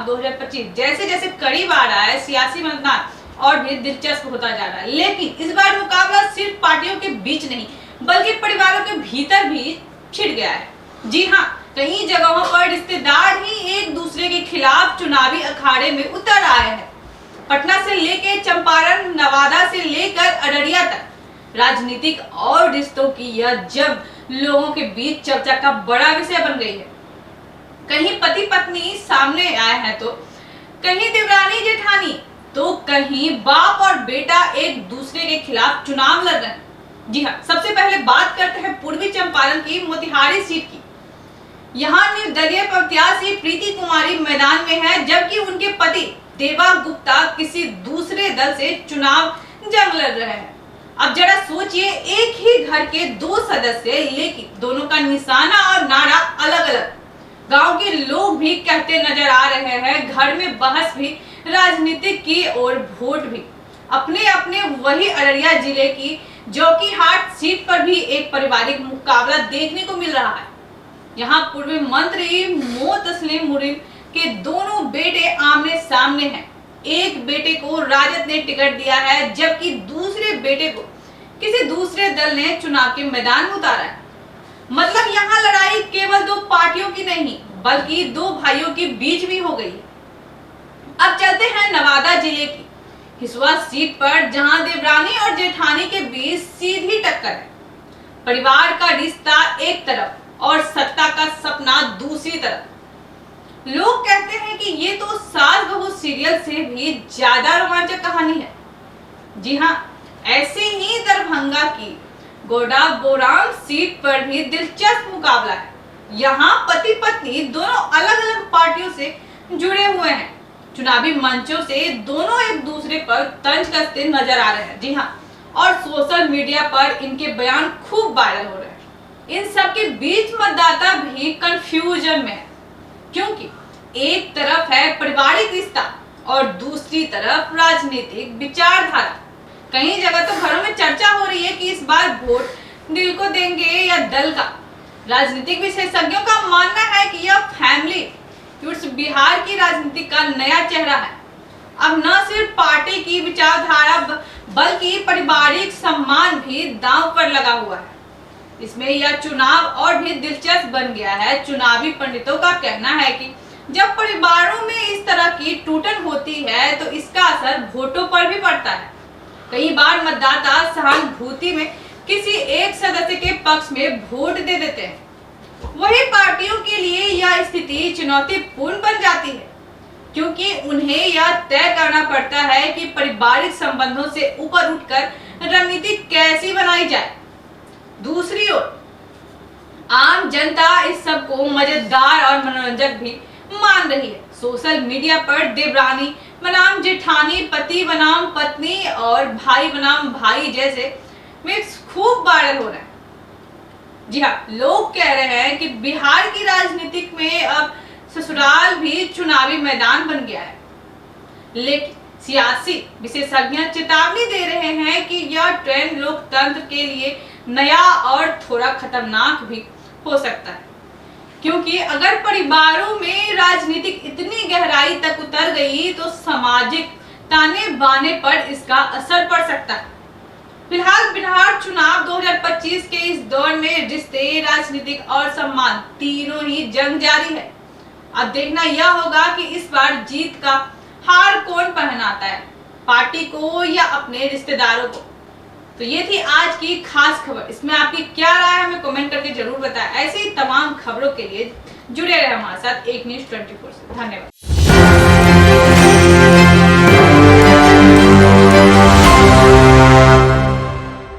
2025 जैसे जैसे करीब आ रहा है, सियासी मैदान और भी दिलचस्प होता जा रहा है। लेकिन इस बार मुकाबला सिर्फ पार्टियों के बीच नहीं बल्कि परिवारों के भीतर भी छिड़ गया है। जी हाँ, कई जगहों पर रिश्तेदार ही एक दूसरे के खिलाफ चुनावी अखाड़े में उतर आए हैं। पटना से लेकर चंपारण, नवादा से लेकर अररिया तक राजनीतिक और रिश्तों की यह जब लोगों के बीच चर्चा का बड़ा विषय बन गई है। कहीं पति पत्नी सामने आए हैं तो कहीं देवरानी जेठानी, तो कहीं बाप और बेटा एक दूसरे के खिलाफ चुनाव लड़ रहे हैं। जी हाँ, सबसे पहले बात करते हैं पूर्वी चंपारण की मोतिहारी सीट की। यहाँ निर्दलीय प्रत्याशी प्रीति कुमारी मैदान में है, जबकि उनके पति देवा गुप्ता किसी दूसरे दल से चुनाव जंग लड़ रहे हैं। अब जरा सोचिए, एक ही घर के दो सदस्य, लेकिन दोनों का निशाना और नारा अलग अलग। गांव के लोग भी कहते नजर आ रहे हैं, घर में बहस भी राजनीतिक की और वोट भी अपने अपने। वही अररिया जिले की जोकीहाट सीट पर भी एक पारिवारिक मुकाबला देखने को मिल रहा है। यहाँ पूर्व मंत्री मो तस्लीम मुरीम के दोनों बेटे आमने सामने हैं। एक बेटे को राजद ने टिकट दिया है, जबकि दूसरे बेटे को किसी दूसरे दल ने चुनाव के मैदान में उतारा है। मतलब यहाँ लड़ाई केवल दो पार्टियों की नहीं बल्कि दो भाइयों के बीच भी हो गई। अब चलते हैं नवादा जिले की हिसुआ सीट पर, जहां देवरानी और जेठानी के बीच सीधी टक्कर है। परिवार का रिश्ता एक तरफ और सत्ता का सपना दूसरी तरफ। लोग कहते हैं कि ये तो सास बहू सीरियल से भी ज्यादा रोमांचक कहानी है। जी हाँ, ऐसे ही दरभंगा की गोडा बोराम सीट पर भी दिलचस्प मुकाबला है। यहाँ पति पत्नी दोनों अलग अलग पार्टियों से जुड़े हुए हैं। चुनावी मंचों से दोनों एक दूसरे पर तंज कसते नजर आ रहे हैं। जी हाँ, और सोशल मीडिया पर इनके बयान खूब वायरल हो रहे हैं। इन सब के बीच मतदाता भी कंफ्यूजन में है, क्योंकि एक तरफ है पारिवारिक रिश्ता और दूसरी तरफ राजनीतिक विचारधारा। कई जगह तो घरों में चर्चा हो रही है कि इस बार वोट दिल को देंगे या दल का। राजनीतिक विशेषज्ञों का मानना है कि यह फैमिली फ्यूड्स बिहार की राजनीति का नया चेहरा है। अब न सिर्फ पार्टी की विचारधारा बल्कि पारिवारिक सम्मान भी दांव पर लगा हुआ है। इसमें यह चुनाव और भी दिलचस्प बन गया है। चुनावी पंडितों का कहना है कि जब परिवारों में इस तरह की टूटन होती है तो इसका असर वोटों पर भी पड़ता है। कई बार मतदाता सहानुभूति में किसी एक सदस्य के पक्ष में वोट दे देते हैं। वही पार्टियों के लिए यह स्थिति चुनौतीपूर्ण बन जाती है, क्योंकि उन्हें यह तय करना पड़ता है कि पारिवारिक संबंधों से ऊपर उठकर रणनीति कैसी बनाई जाए। दूसरी ओर आम जनता इस सब को मजेदार और मनोरंजक भी मान रही है। सोशल मीडिया पर देवरानी बनाम जेठानी, पति बनाम पत्नी और भाई बनाम भाई जैसे मिक्स खूब वायरल हो रहे हैं। जी हाँ, लोग कह रहे हैं कि बिहार की राजनीति में अब ससुराल भी चुनावी मैदान बन गया है। लेकिन सियासी विशेषज्ञ चेतावनी दे रहे हैं कि यह ट्रेंड लोकतंत्र के लिए नया और थोड़ा खतरनाक भी हो सकता है, क्योंकि अगर परिवारों में राजनीतिक इतनी गहराई तक उतर गई तो सामाजिक ताने बाने पर इसका असर पड़ सकता है। फिलहाल बिहार चुनाव 2025 के इस दौर में रिश्ते, राजनीतिक और सम्मान तीनों ही जंग जारी है। अब देखना यह होगा कि इस बार जीत का हार कौन पहनाता है, पार्टी को या अपने रिश्तेदारों को। तो ये थी आज की खास खबर। इसमें आपकी क्या राय है हमें कमेंट करके जरूर बताएं। ऐसी तमाम खबरों के लिए जुड़े रहे हमारे साथ एक न्यूज़ 24 से। धन्यवाद।